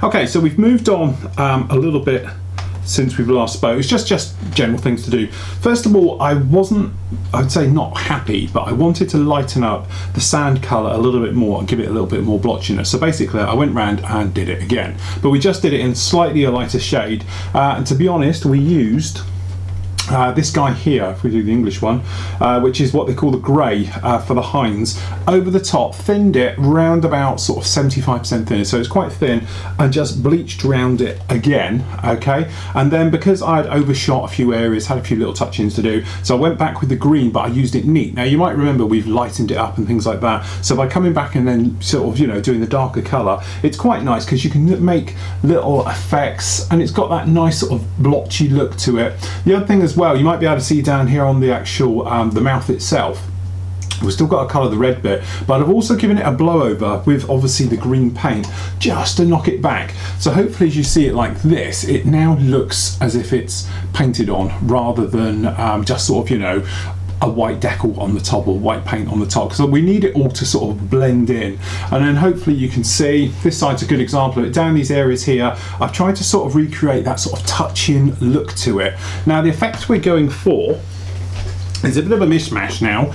Okay, so we've moved on a little bit since we've last spoke. It's just general things to do. First of all, I wasn't, I'd say not happy, but I wanted to lighten up the sand colour a little bit more and give it a little bit more blotchiness. So basically I went round and did it again, but we just did it in slightly a lighter shade. And to be honest, we used this guy here, if we do the English one, which is what they call the grey for the Hinds, over the top, thinned it round about sort of 75% thinner, so it's quite thin, and just bleached around it again, okay? And then because I had overshot a few areas, had a few little touch-ins to do, so I went back with the green, but I used it neat. Now you might remember we've lightened it up and things like that, so by coming back and then sort of, you know, doing the darker colour, it's quite nice because you can make little effects, and it's got that nice sort of blotchy look to it. The other thing as well, you might be able to see down here on the actual the mouth itself, we've still got to colour the red bit, but I've also given it a blow over with obviously the green paint just to knock it back. So hopefully as you see it like this, it now looks as if it's painted on rather than just sort of, you know, a white decal on the top or white paint on the top, because we need it all to sort of blend in. And then hopefully you can see this side's a good example of it. Down these areas here, I've tried to sort of recreate that sort of touch-in look to it. Now the effect we're going for is a bit of a mishmash now,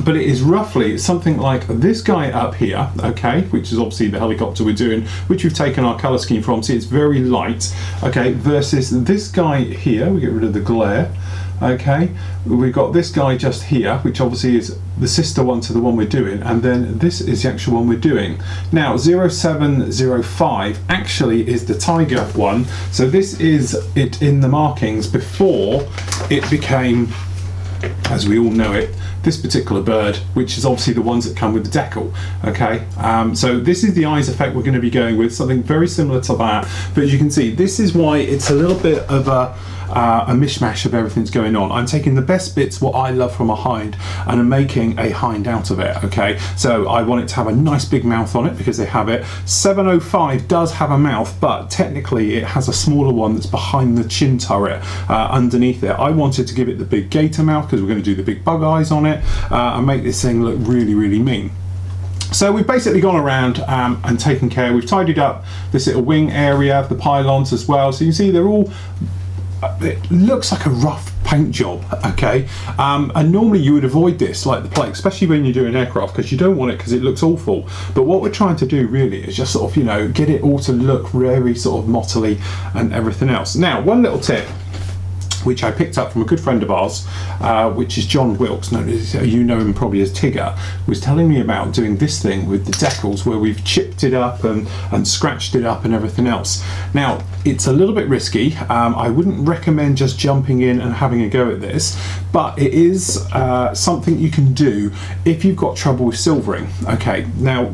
but it is roughly something like this guy up here, okay, which is obviously the helicopter we're doing, which we've taken our colour scheme from. See, it's very light, okay, versus this guy here. We get rid of the glare. Okay, we've got this guy just here, which obviously is the sister one to the one we're doing, and then this is the actual one we're doing. Now 0705 actually is the tiger one, so this is it in the markings before it became, as we all know it, this particular bird, which is obviously the ones that come with the decal. Okay, so this is the eyes effect we're going to be going with, something very similar to that, but as you can see, this is why it's a little bit of a mishmash of everything's going on. I'm taking the best bits, what I love from a hind, and I'm making a hind out of it, okay? So I want it to have a nice big mouth on it because they have it. 705 does have a mouth, but technically it has a smaller one that's behind the chin turret underneath it. I wanted to give it the big gator mouth because we're going to do the big bug eyes on it and make this thing look really, really mean. So we've basically gone around and taken care. We've tidied up this little wing area, the pylons as well. So you can see they're all, it looks like a rough paint job, okay, and normally you would avoid this like the plague, especially when you're doing aircraft, because you don't want it because it looks awful. But what we're trying to do really is just sort of, you know, get it all to look very sort of mottly and everything else. Now one little tip which I picked up from a good friend of ours, which is John Wilkes, known as, you know him probably as Tigger, was telling me about doing this thing with the decals where we've chipped it up and scratched it up and everything else. Now, it's a little bit risky. I wouldn't recommend just jumping in and having a go at this, but it is something you can do if you've got trouble with silvering. Okay, now,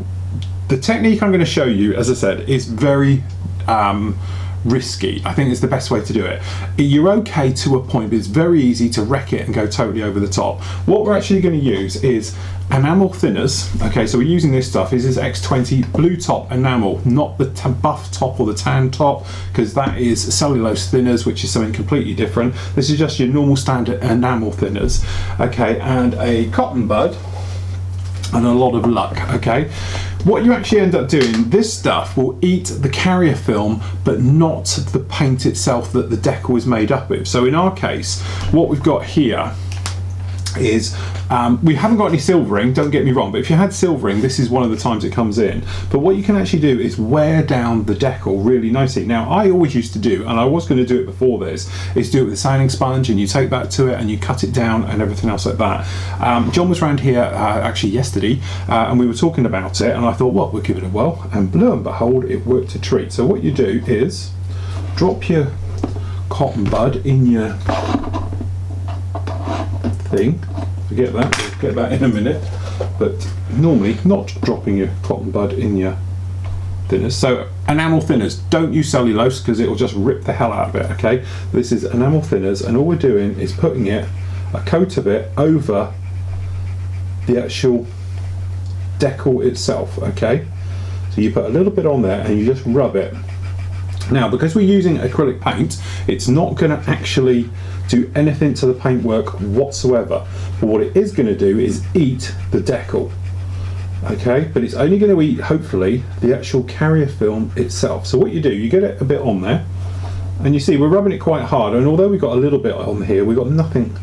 the technique I'm going to show you, as I said, is very risky. I think it's the best way to do it. You're okay to a point, but it's very easy to wreck it and go totally over the top. What we're actually going to use is enamel thinners. Okay, so we're using this stuff. This is X20 blue top enamel, not the buff top or the tan top, because that is cellulose thinners, which is something completely different. This is just your normal standard enamel thinners. Okay, and a cotton bud and a lot of luck. Okay, what you actually end up doing, this stuff will eat the carrier film but not the paint itself that the decal is made up with. So in our case, what we've got here is we haven't got any silvering, don't get me wrong, but if you had silvering, this is one of the times it comes in. But what you can actually do is wear down the decal really nicely. Now I always used to do, and I was going to do it before this, is do it with a sanding sponge, and you take that to it and you cut it down and everything else like that. John was around here actually yesterday and we were talking about it, and I thought, well, we'll give it a whirl, and lo and behold, it worked a treat. So what you do is drop your cotton bud in your thing. Forget that, we'll get that in a minute, but normally not dropping your cotton bud in your thinners. So enamel thinners, don't use cellulose because it will just rip the hell out of it. Okay, this is enamel thinners, and all we're doing is putting it, a coat of it, over the actual decal itself. Okay, so you put a little bit on there and you just rub it Now, because we're using acrylic paint, it's not going to actually do anything to the paintwork whatsoever. But what it is going to do is eat the decal. Okay, but it's only going to eat, hopefully, the actual carrier film itself. So what you do, you get it a bit on there, and you see we're rubbing it quite hard, and although we've got a little bit on here, we've got nothing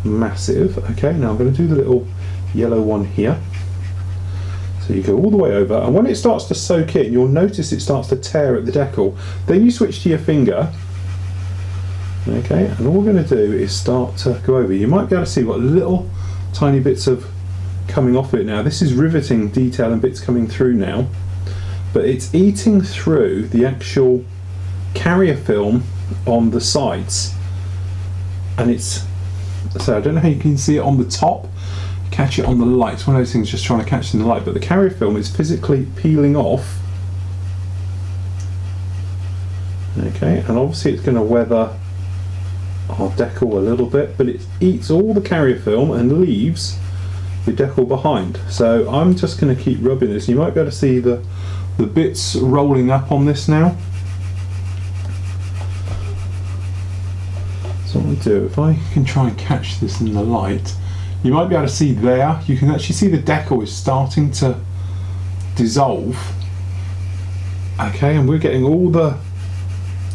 massive. Okay, now I'm going to do the little yellow one here. So you go all the way over, and when it starts to soak in, you'll notice it starts to tear at the decal. Then you switch to your finger, okay, and all we're going to do is start to go over. You might be able to see what little tiny bits of coming off it now. This is riveting detail and bits coming through now, but it's eating through the actual carrier film on the sides, and it's, so I don't know how you can see it on the top, catch it on the light. It's one of those things just trying to catch it in the light, but the carrier film is physically peeling off. Okay, and obviously it's going to weather our decal a little bit, but it eats all the carrier film and leaves the decal behind. So I'm just going to keep rubbing this. You might be able to see the bits rolling up on this now. So what I'll do, if I can try and catch this in the light, you might be able to see there, you can actually see the decal is starting to dissolve. Okay, and we're getting all the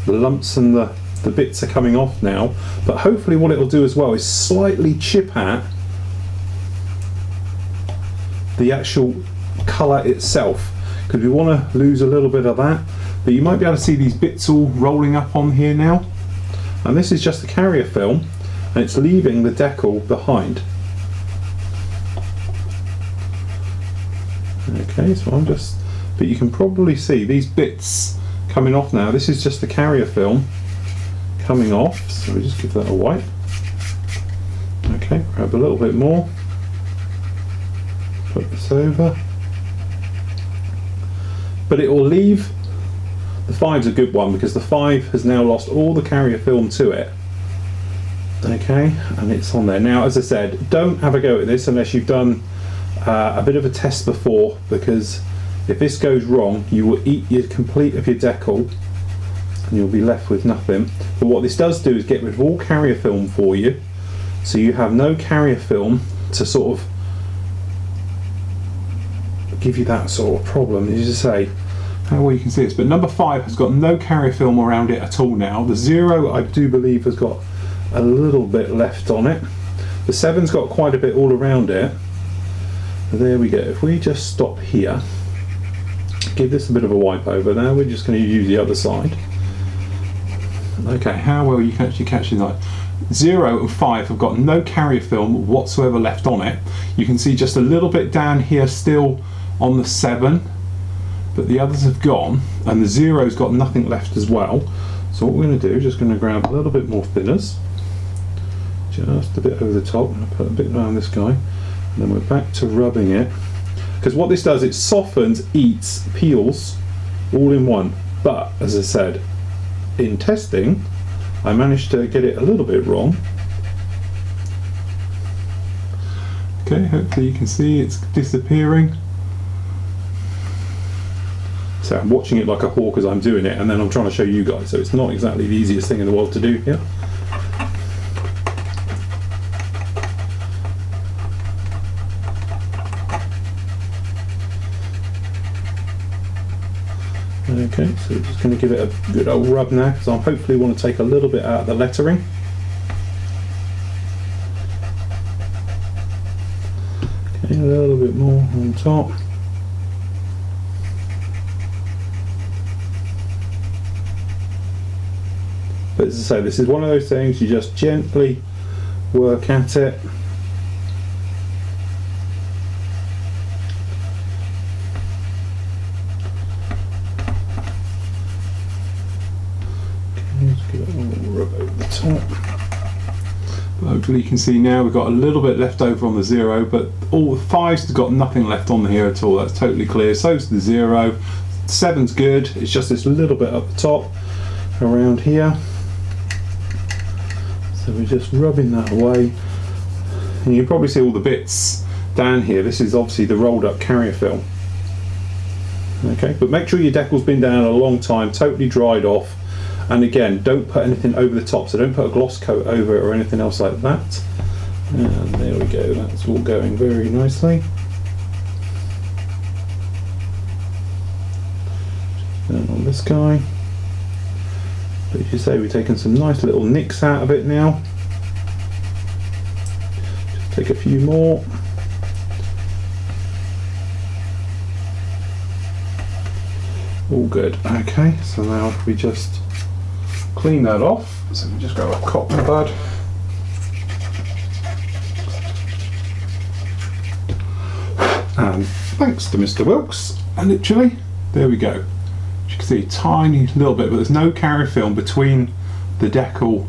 lumps and the bits are coming off now, but hopefully what it'll do as well is slightly chip at the actual colour itself, because we want to lose a little bit of that. But you might be able to see these bits all rolling up on here now, and this is just the carrier film, and it's leaving the decal behind. Okay, so I'm just, but you can probably see these bits coming off now. This is just the carrier film coming off, so we just give that a wipe. Okay, grab a little bit more, put this over, but it will leave, the 5's a good one because the 5 has now lost all the carrier film to it. Okay, and it's on there. Now, as I said, don't have a go at this unless you've done a bit of a test before, because if this goes wrong, you will eat your complete of your decal and you'll be left with nothing. But what this does do is get rid of all carrier film for you, so you have no carrier film to sort of give you that sort of problem. As you say, how well you can see this, but number 5 has got no carrier film around it at all now. The 0, I do believe, has got a little bit left on it. The 7's got quite a bit all around it. There we go. If we just stop here, give this a bit of a wipe over. Now we're just going to use the other side. Okay, how well you can actually catch the light. 0 and 5 have got no carrier film whatsoever left on it. You can see just a little bit down here still on the 7, but the others have gone, and the 0's got nothing left as well. So what we're going to do is just going to grab a little bit more thinners, just a bit over the top, and I'll put a bit around this guy. And then we're back to rubbing it, because what this does, it softens, eats, peels all in one. But as I said, in testing I managed to get it a little bit wrong. Okay, hopefully you can see it's disappearing. So I'm watching it like a hawk as I'm doing it, and then I'm trying to show you guys, so it's not exactly the easiest thing in the world to do here. Okay, so we're just going to give it a good old rub now, because I hopefully want to take a little bit out of the lettering. Okay, a little bit more on top. But as I say, this is one of those things you just gently work at it. But hopefully you can see now we've got a little bit left over on the 0, but all the 5's got nothing left on here at all. That's totally clear. So's the 0. 7's good. It's just this little bit up the top around here. So we're just rubbing that away. And you can probably see all the bits down here. This is obviously the rolled up carrier film. Okay, but make sure your decal's been down a long time, totally dried off. And again, don't put anything over the top, so don't put a gloss coat over it or anything else like that. And there we go, that's all going very nicely. And on this guy, but as you say, we've taken some nice little nicks out of it now. Just take a few more. All good. Okay, so now if we just clean that off, so we just grab a cotton bud. And thanks to Mr. Wilkes, and literally, there we go. As you can see, a tiny little bit, but there's no carrier film between the decal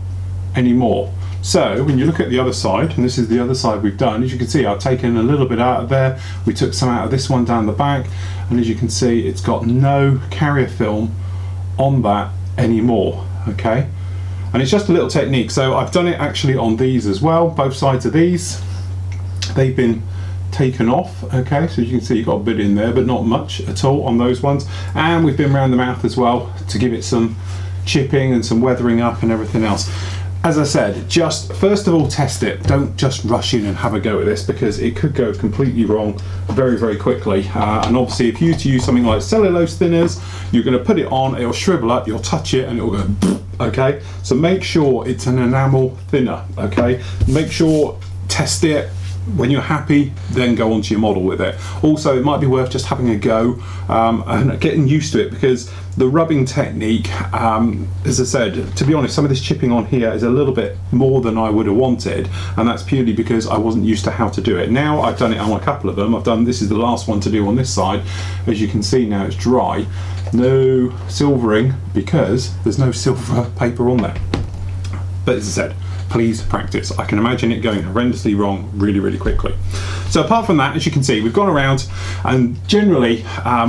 anymore. So when you look at the other side, and this is the other side we've done, as you can see, I've taken a little bit out of there. We took some out of this one down the back, and as you can see, it's got no carrier film on that anymore. Okay, and it's just a little technique. So I've done it actually on these as well, both sides of these. They've been taken off. Okay, so you can see you've got a bit in there, but not much at all on those ones. And we've been around the mouth as well to give it some chipping and some weathering up and everything else. As I said, just first of all test it. Don't just rush in and have a go at this, because it could go completely wrong very, very quickly. And obviously if you were to use something like cellulose thinners, you're going to put it on, it'll shrivel up, you'll touch it and it'll go okay. So make sure it's an enamel thinner. Okay, make sure, test it. When you're happy, then go onto your model with it. Also, it might be worth just having a go and getting used to it, because the rubbing technique, as I said, to be honest, some of this chipping on here is a little bit more than I would have wanted, and that's purely because I wasn't used to how to do it. Now I've done it on a couple of them. I've done, this is the last one to do on this side. As you can see now, it's dry. No silvering, because there's no silver paper on there. But as I said, please practice. I can imagine it going horrendously wrong really, really quickly. So apart from that, as you can see, we've gone around and generally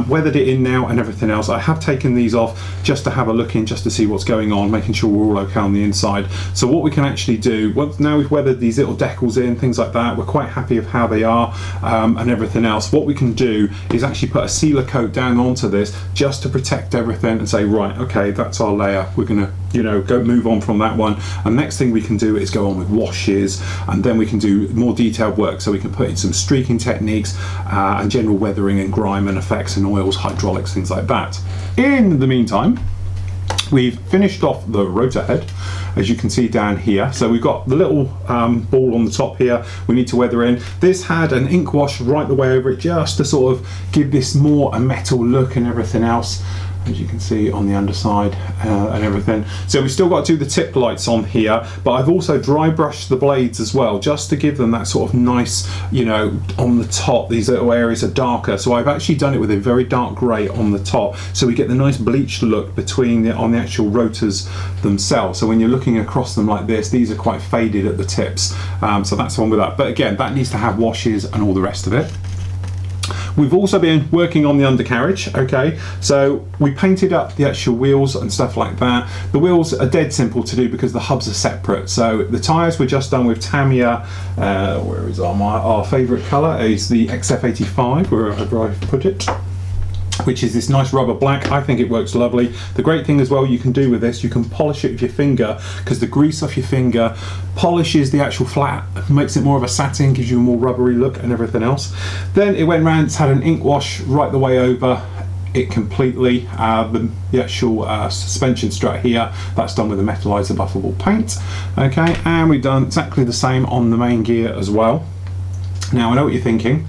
weathered it in now and everything else. I have taken these off just to have a look in, just to see what's going on, making sure we're all okay on the inside. So what we can actually do, once now we've weathered these little decals in, things like that, we're quite happy of how they are and everything else. What we can do is actually put a sealer coat down onto this just to protect everything and say, right, okay, that's our layer. We're gonna, you know, go move on from that one. And next thing we can do is go on with washes, and then we can do more detailed work. So we can put in some streaking techniques and general weathering and grime and effects and oils, hydraulics, things like that. In the meantime, we've finished off the rotor head, as you can see down here. So we've got the little ball on the top here we need to weather in. This had an ink wash right the way over it, just to sort of give this more a metal look and everything else, as you can see on the underside and everything. So we've still got to do the tip lights on here, but I've also dry brushed the blades as well, just to give them that sort of nice, you know, on the top, these little areas are darker. So I've actually done it with a very dark grey on the top, so we get the nice bleached look between the, on the actual rotors themselves. So when you're looking across them like this, these are quite faded at the tips. So that's one with that. But again, that needs to have washes and all the rest of it. We've also been working on the undercarriage. Okay, so we painted up the actual wheels and stuff like that. The wheels are dead simple to do because the hubs are separate. So the tyres were just done with Tamiya, where is our favourite colour is the XF85, wherever I've put it, which is this nice rubber black. I think it works lovely. The great thing as well you can do with this, you can polish it with your finger, because the grease off your finger polishes the actual flat, makes it more of a satin, gives you a more rubbery look and everything else. Then it went round, it's had an ink wash right the way over it completely. The actual suspension strut here, that's done with a metallizer buffable paint. Okay, and we've done exactly the same on the main gear as well. Now I know what you're thinking,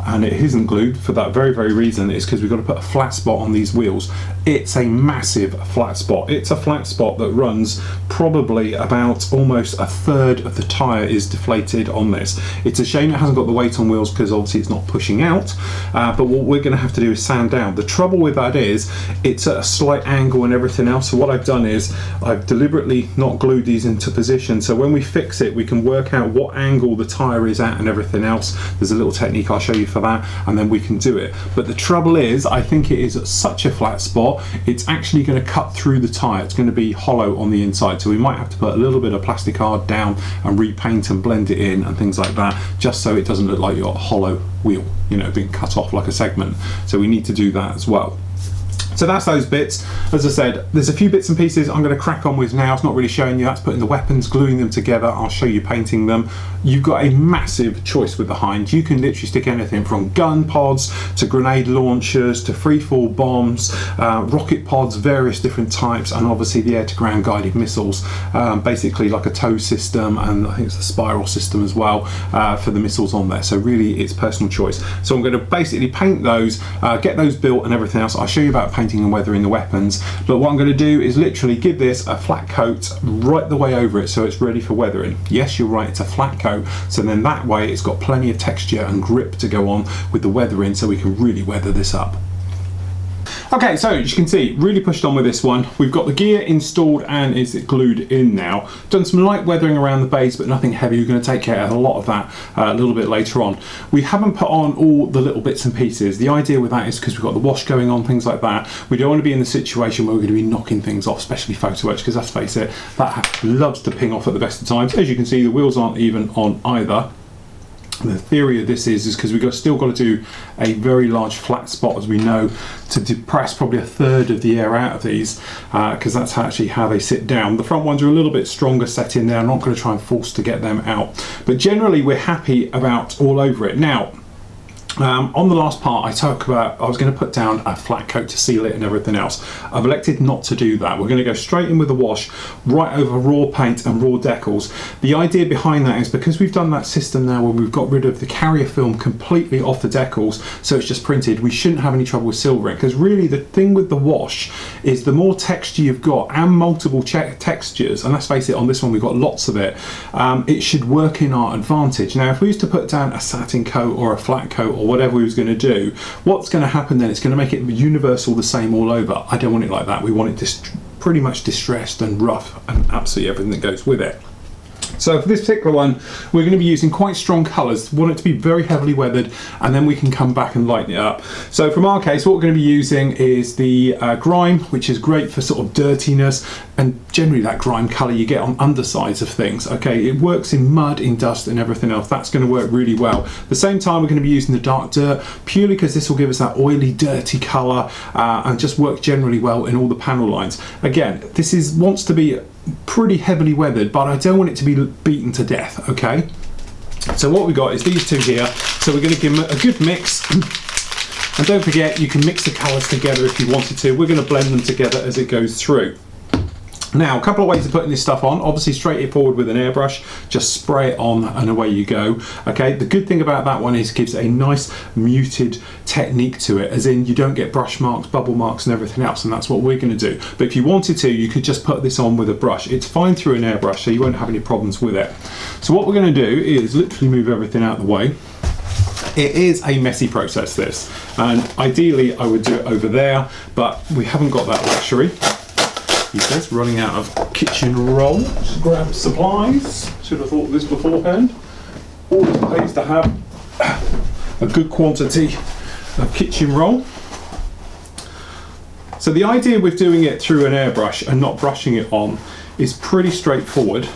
and it isn't glued for that very, very reason. It's because we've got to put a flat spot on these wheels. It's a massive flat spot. It's a flat spot that runs probably about almost a third of the tyre is deflated on this. It's a shame it hasn't got the weight on wheels, because obviously it's not pushing out, but what we're going to have to do is sand down. The trouble with that is it's at a slight angle and everything else. So what I've done is I've deliberately not glued these into position, so when we fix it we can work out what angle the tyre is at and everything else. There's a little technique I'll show you for that, and then we can do it. But the trouble is, I think it is at such a flat spot, it's actually going to cut through the tyre. It's going to be hollow on the inside, so we might have to put a little bit of plastic hard down and repaint and blend it in and things like that, just so it doesn't look like you've got a hollow wheel, you know, being cut off like a segment. So we need to do that as well. So that's those bits. As I said, there's a few bits and pieces I'm going to crack on with now. It's not really showing you. That's putting the weapons, gluing them together. I'll show you painting them. You've got a massive choice with the Hind. You can literally stick anything from gun pods to grenade launchers to freefall bombs, rocket pods, various different types, and obviously the air-to-ground guided missiles, basically like a tow system, and I think it's a spiral system as well for the missiles on there. So really it's personal choice. So I'm going to basically paint those, get those built and everything else. I'll show you about painting and weathering the weapons, but what I'm going to do is literally give this a flat coat right the way over it so it's ready for weathering. Yes, you're right, it's a flat coat, so then that way it's got plenty of texture and grip to go on with the weathering, so we can really weather this up. Okay, so as you can see, really pushed on with this one. We've got the gear installed and it's glued in now. Done some light weathering around the base, but nothing heavy. We're going to take care of a lot of that a little bit later on. We haven't put on all the little bits and pieces. The idea with that is because we've got the wash going on, things like that. We don't want to be in the situation where we're going to be knocking things off, especially photo etch, because let's face it, that loves to ping off at the best of times. As you can see, the wheels aren't even on either. The theory of this is because we've still got to do a very large flat spot, as we know, to depress probably a third of the air out of these, because that's actually how they sit down. The front ones are a little bit stronger set in there. I'm not going to try and force to get them out, but generally we're happy about all over it. Now, on the last part I talked about I was going to put down a flat coat to seal it and everything else. I've elected not to do that. We're going to go straight in with the wash right over raw paint and raw decals. The idea behind that is because we've done that system now where we've got rid of the carrier film completely off the decals, so it's just printed, we shouldn't have any trouble with silvering, because really the thing with the wash is the more texture you've got and multiple textures, and let's face it, on this one we've got lots of it, it should work in our advantage. Now if we used to put down a satin coat or a flat coat or whatever we was going to do, what's going to happen then, it's going to make it universal, the same all over. I don't want it like that. We want it pretty much distressed and rough and absolutely everything that goes with it. So for this particular one, we're going to be using quite strong colours. We want it to be very heavily weathered, and then we can come back and lighten it up. So from our case, what we're going to be using is the grime, which is great for sort of dirtiness, and generally that grime colour you get on undersides of things. Okay, it works in mud, in dust and everything else. That's going to work really well. At the same time, we're going to be using the dark dirt, purely because this will give us that oily, dirty colour, and just work generally well in all the panel lines. Again, this wants to be pretty heavily weathered, but I don't want it to be beaten to death. Okay, so what we got is these two here, so we're going to give them a good mix. And don't forget, you can mix the colours together if you wanted to. We're going to blend them together as it goes through. Now, a couple of ways of putting this stuff on. Obviously, straight it forward with an airbrush, just spray it on and away you go. Okay, the good thing about that one is it gives a nice muted technique to it, as in you don't get brush marks, bubble marks and everything else, and that's what we're going to do. But if you wanted to, you could just put this on with a brush. It's fine through an airbrush, so you won't have any problems with it. So what we're going to do is literally move everything out of the way. It is a messy process, this, and ideally I would do it over there, but we haven't got that luxury. He says, running out of kitchen roll. Just grab supplies. Should have thought of this beforehand. Always pays to have a good quantity of kitchen roll. So the idea with doing it through an airbrush and not brushing it on is pretty straightforward.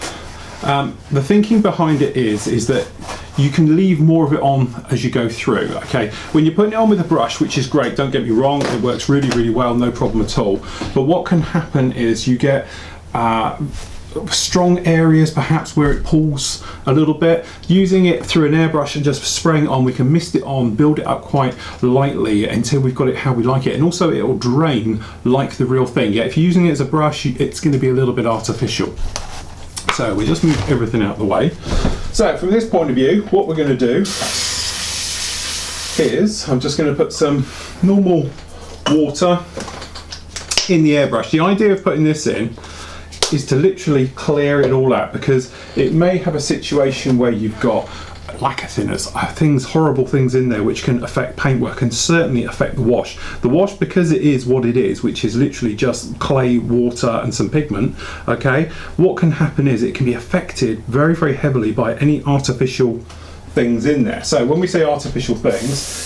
The thinking behind it is that you can leave more of it on as you go through. Okay, when you're putting it on with a brush, which is great, don't get me wrong, it works really, really well, no problem at all. But what can happen is you get strong areas perhaps where it pulls a little bit. Using it through an airbrush and just spraying it on, we can mist it on, build it up quite lightly until we've got it how we like it, and also it will drain like the real thing. Yeah, if you're using it as a brush, it's going to be a little bit artificial. So we just move everything out of the way. So from this point of view, what we're going to do is I'm just going to put some normal water in the airbrush. The idea of putting this in is to literally clear it all out, because it may have a situation where you've got lacquer thinners, horrible things in there which can affect paintwork and certainly affect the wash. The wash, because it is what it is, which is literally just clay, water and some pigment, okay, what can happen is it can be affected very, very heavily by any artificial things in there. So when we say artificial things,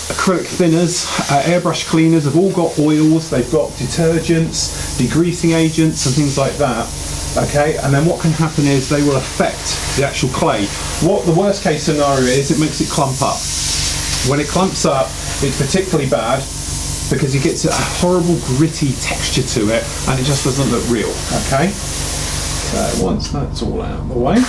acrylic thinners, airbrush cleaners have all got oils, they've got detergents, degreasing agents and things like that. Okay, and then what can happen is they will affect the actual clay. What the worst case scenario is, it makes it clump up. When it clumps up, it's particularly bad because it gets a horrible gritty texture to it and it just doesn't look real. Okay, so once that's all out of the way,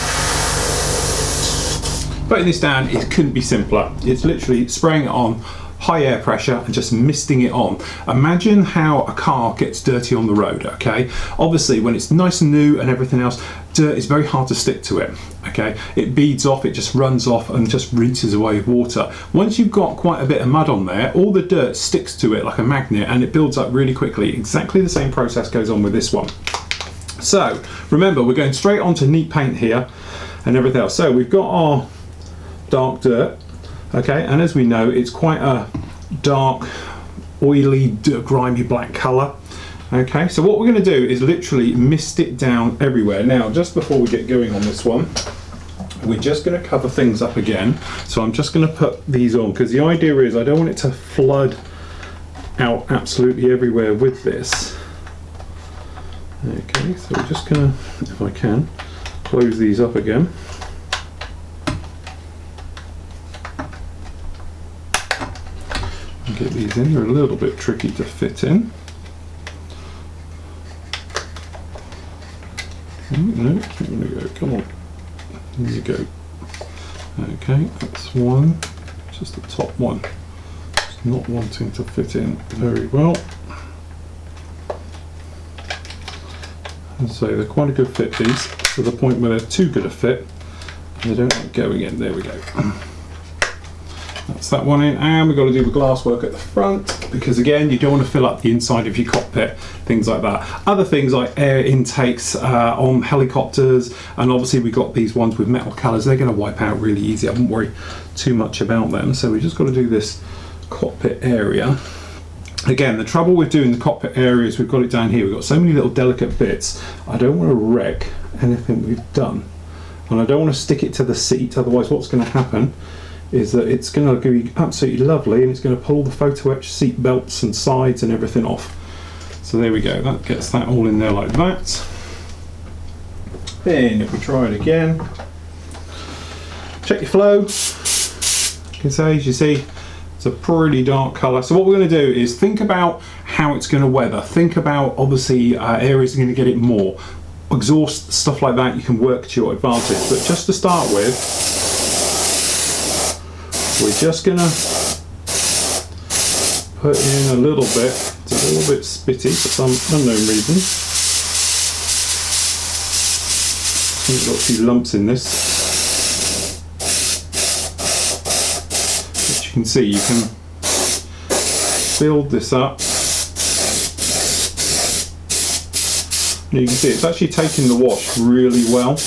putting this down, it couldn't be simpler. It's literally spraying it on high air pressure and just misting it on. Imagine how a car gets dirty on the road, okay? Obviously, when it's nice and new and everything else, dirt is very hard to stick to it, okay? It beads off, it just runs off and just rinses away with water. Once you've got quite a bit of mud on there, all the dirt sticks to it like a magnet and it builds up really quickly. Exactly the same process goes on with this one. So, remember, we're going straight onto neat paint here and everything else. So, we've got our dark dirt, okay, and as we know, it's quite a dark, oily, grimy black colour. Okay, so what we're going to do is literally mist it down everywhere. Now, just before we get going on this one, we're just going to cover things up again. So I'm just going to put these on because the idea is I don't want it to flood out absolutely everywhere with this. Okay, so we're just going to, if I can, close these up again. Get these in, they're a little bit tricky to fit in. No, I'm going to go, come on, there you go. Okay, that's one, just the top one. It's not wanting to fit in very well. And so they're quite a good fit, these, to the point where they're too good a fit, and they don't like going in. There we go. That's that one in, and we've got to do the glass work at the front because again you don't want to fill up the inside of your cockpit, things like that. Other things like air intakes on helicopters, and obviously we've got these ones with metal colours, they're going to wipe out really easy. I wouldn't worry too much about them. So we just got to do this cockpit area. Again, the trouble with doing the cockpit area is we've got it down here, we've got so many little delicate bits. I don't want to wreck anything we've done, and I don't want to stick it to the seat, otherwise what's going to happen is that it's going to be absolutely lovely and it's going to pull the photo etch seat belts and sides and everything off. So there we go, that gets that all in there like that. Then if we try it again, check your flow. You can say, as you see, it's a pretty dark colour. So what we're going to do is think about how it's going to weather. Think about obviously areas are going to get it more. Exhaust, stuff like that, you can work to your advantage. But just to start with, we're just going to put in a little bit. It's a little bit spitty for some unknown reason. We've got a few lumps in this. As you can see, you can build this up. You can see it's actually taking the wash really well.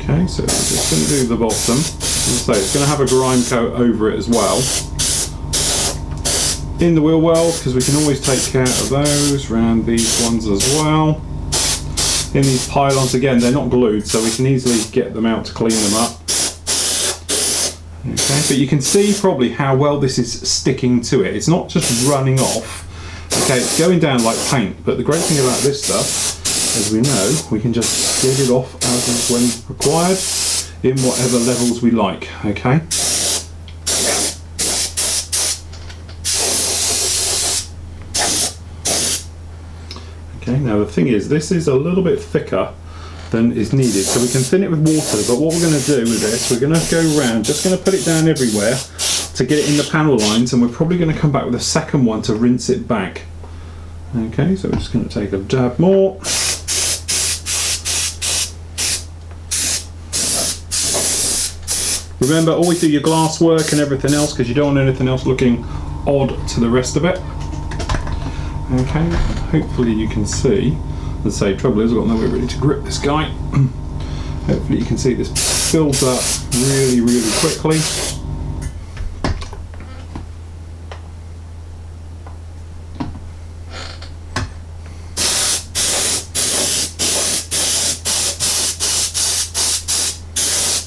Okay, so we're just going to do the bottom. So it's going to have a grime coat over it as well. In the wheel well, because we can always take care of those, around these ones as well. In these pylons, again, they're not glued, so we can easily get them out to clean them up. Okay, but you can see probably how well this is sticking to it. It's not just running off. Okay, it's going down like paint, but the great thing about this stuff, as we know, we can just get it off as and when required in whatever levels we like, okay? Okay, now the thing is, this is a little bit thicker than is needed, so we can thin it with water, but what we're going to do with this, we're going to go around, just going to put it down everywhere to get it in the panel lines, and we're probably going to come back with a second one to rinse it back. Okay, so we're just going to take a dab more. Remember, always do your glass work and everything else because you don't want anything else looking odd to the rest of it. Okay, hopefully you can see. As I say, trouble is I've got nowhere really to grip this guy. Hopefully you can see this builds up really, really quickly.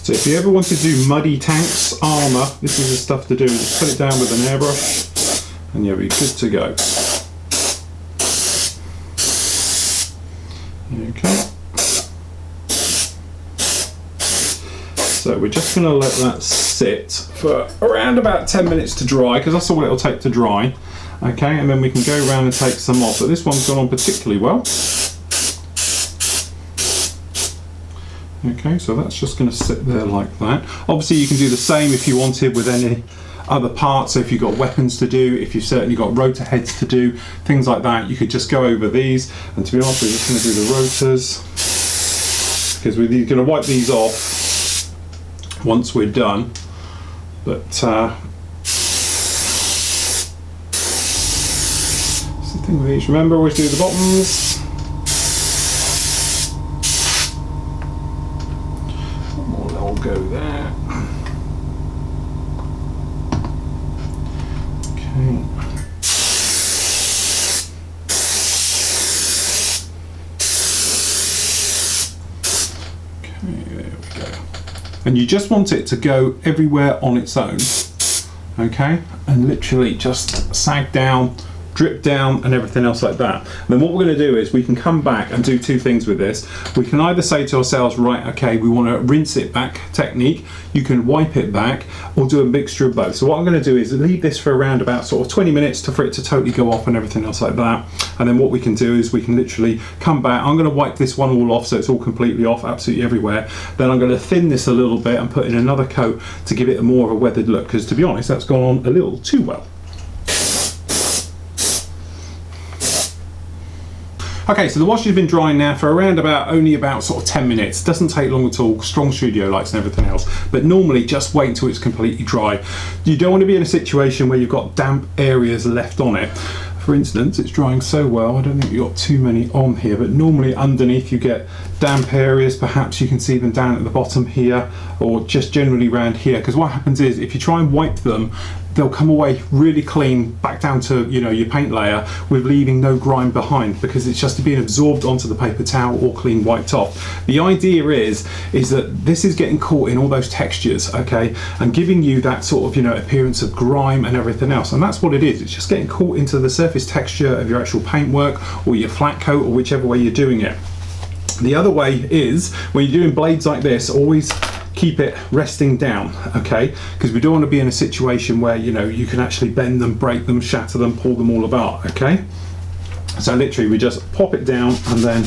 So if you ever want to do muddy tanks, armour, this is the stuff to do. Just put it down with an airbrush and you'll be good to go. Okay. So we're just going to let that sit for around about 10 minutes to dry, because that's all it'll take to dry. Okay, and then we can go around and take some off. But this one's gone on particularly well. Okay, so that's just going to sit there like that. Obviously you can do the same if you wanted with any other parts. So if you've got weapons to do, if you've certainly got rotor heads to do, things like that, you could just go over these. And to be honest, we're just going to do the rotors, because we're going to wipe these off once we're done. But it's the thing with these, remember, always do the bottoms. Go there. Okay. Okay, there we go. And you just want it to go everywhere on its own. Okay, and literally just sag down, drip down, and everything else like that. And then what we're going to do is we can come back and do two things with this. We can either say to ourselves, right, okay, we want to rinse it back technique, you can wipe it back, or do a mixture of both. So what I'm going to do is leave this for around about sort of 20 minutes for it to totally go off and everything else like that. And then what we can do is we can literally come back. I'm going to wipe this one all off so it's all completely off, absolutely everywhere. Then I'm going to thin this a little bit and put in another coat to give it a more of a weathered look, because to be honest, that's gone on a little too well. Okay, so the wash has been drying now for around only about sort of 10 minutes. Doesn't take long at all, strong studio lights and everything else. But normally just wait until it's completely dry. You don't want to be in a situation where you've got damp areas left on it. For instance, it's drying so well, I don't think you've got too many on here, but normally underneath you get damp areas. Perhaps you can see them down at the bottom here, or just generally around here, because what happens is if you try and wipe them, they'll come away really clean back down to, you know, your paint layer, with leaving no grime behind, because it's just being absorbed onto the paper towel or clean wiped off. The idea is that this is getting caught in all those textures, okay, and giving you that sort of, you know, appearance of grime and everything else. And that's what it is. It's just getting caught into the surface texture of your actual paintwork or your flat coat, or whichever way you're doing it. The other way is, when you're doing blades like this, always keep it resting down, okay, because we don't want to be in a situation where, you know, you can actually bend them, break them, shatter them, pull them all apart. Okay, so literally we just pop it down and then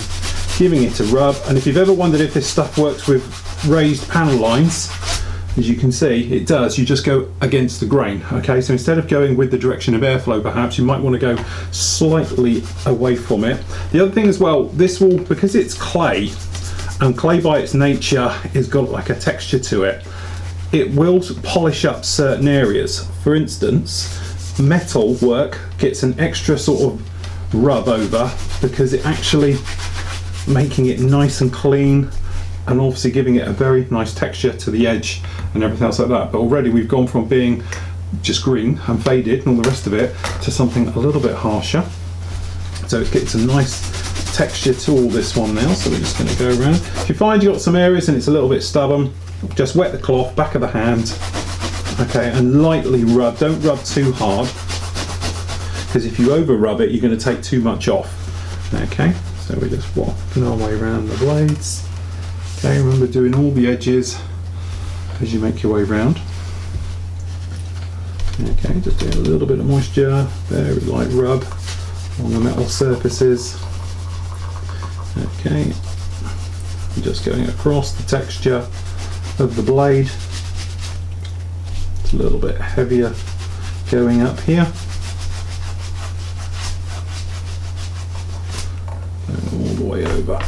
giving it a rub. And if you've ever wondered if this stuff works with raised panel lines, as you can see it does. You just go against the grain. Okay, so instead of going with the direction of airflow, perhaps you might want to go slightly away from it. The other thing as well, this will, because it's clay, and clay by its nature has got like a texture to it, it will polish up certain areas. For instance, metal work gets an extra sort of rub over because it actually making it nice and clean, and obviously giving it a very nice texture to the edge and everything else like that. But already we've gone from being just green and faded and all the rest of it to something a little bit harsher. So it gets a nice texture to all this one now. So we're just going to go around. If you find you've got some areas and it's a little bit stubborn, just wet the cloth, back of the hand, okay, and lightly rub. Don't rub too hard, because if you over rub it, you're going to take too much off. Okay, so we're just walking our way around the blades. Okay, remember doing all the edges as you make your way round. Okay, just doing a little bit of moisture, very light rub on the metal surfaces. Okay, just going across the texture of the blade. It's a little bit heavier going up here. Going all the way over.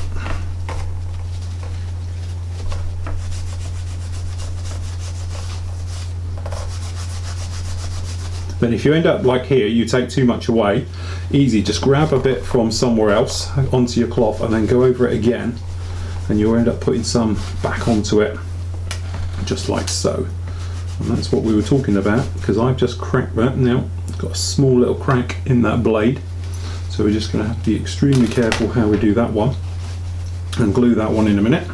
Then if you end up like here, you take too much away, easy, just grab a bit from somewhere else onto your cloth and then go over it again, and you'll end up putting some back onto it, just like so. And that's what we were talking about, because I've just cracked that now. It's got a small little crack in that blade, so we're just going to have to be extremely careful how we do that one, and glue that one in a minute.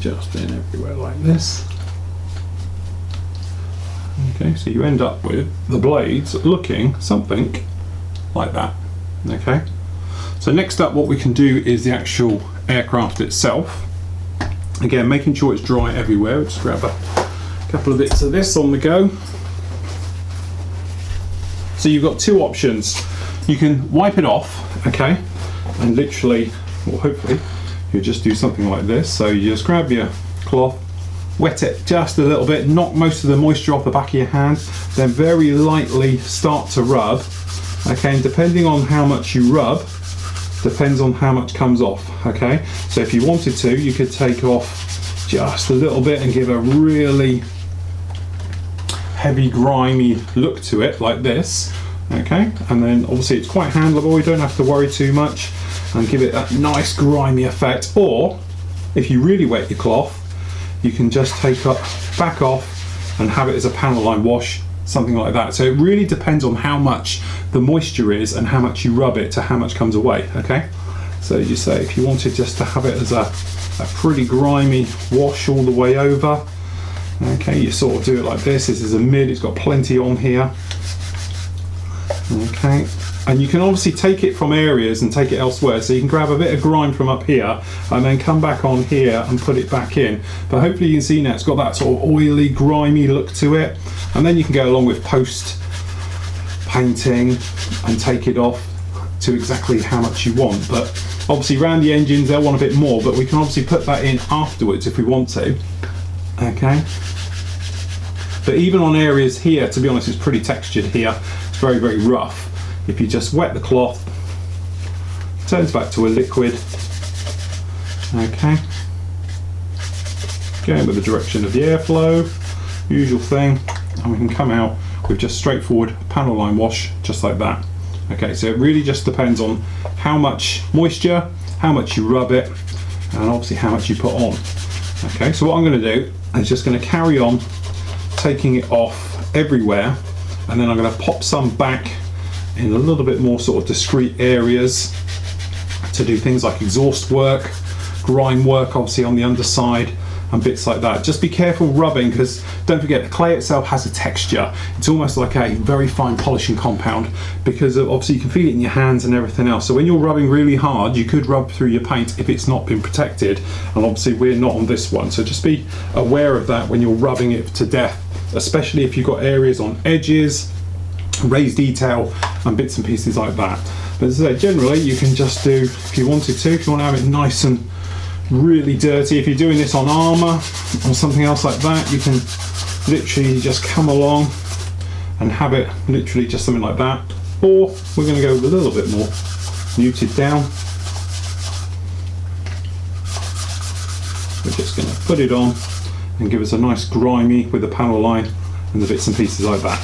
just in everywhere like this. Okay, so you end up with the blades looking something like that. Okay, so next up what we can do is the actual aircraft itself. Again, making sure it's dry everywhere. We'll just grab a couple of bits of this on the go. So you've got two options. You can wipe it off, okay, and literally, or hopefully, you just do something like this. So you just grab your cloth, wet it just a little bit, knock most of the moisture off the back of your hand, then very lightly start to rub, okay, and depending on how much you rub, depends on how much comes off, okay. So if you wanted to, you could take off just a little bit and give a really heavy, grimy look to it, like this, okay, and then obviously it's quite handleable, you don't have to worry too much, and give it that nice grimy effect. Or if you really wet your cloth, you can just take up, back off, and have it as a panel line wash, something like that. So it really depends on how much the moisture is and how much you rub it to how much comes away, okay. So you say if you wanted just to have it as a pretty grimy wash all the way over, okay, you sort of do it like this. This is a mid, it's got plenty on here, okay, and you can obviously take it from areas and take it elsewhere, so you can grab a bit of grime from up here and then come back on here and put it back in. But hopefully you can see now it's got that sort of oily, grimy look to it, and then you can go along with post painting and take it off to exactly how much you want. But obviously around the engines they'll want a bit more, but we can obviously put that in afterwards if we want to, okay. But even on areas here, to be honest, it's pretty textured here, it's very, very rough. If you just wet the cloth, it turns back to a liquid, okay, going with the direction of the airflow, usual thing, and we can come out with just straightforward panel line wash, just like that. Okay, so it really just depends on how much moisture, how much you rub it, and obviously how much you put on. Okay, so what I'm going to do is just going to carry on taking it off everywhere, and then I'm going to pop some back in a little bit more sort of discrete areas to do things like exhaust work, grime work obviously on the underside, and bits like that. Just be careful rubbing, because don't forget the clay itself has a texture. It's almost like a very fine polishing compound, because obviously you can feel it in your hands and everything else. So when you're rubbing really hard, you could rub through your paint if it's not been protected, and obviously we're not on this one. So just be aware of that when you're rubbing it to death, especially if you've got areas on edges, raised detail and bits and pieces like that. But as I say, generally you can just do, if you wanted to, if you want to have it nice and really dirty, if you're doing this on armour or something else like that, you can literally just come along and have it literally just something like that. Or we're going to go with a little bit more muted down. We're just going to put it on and give us a nice grimy with the panel line and the bits and pieces like that.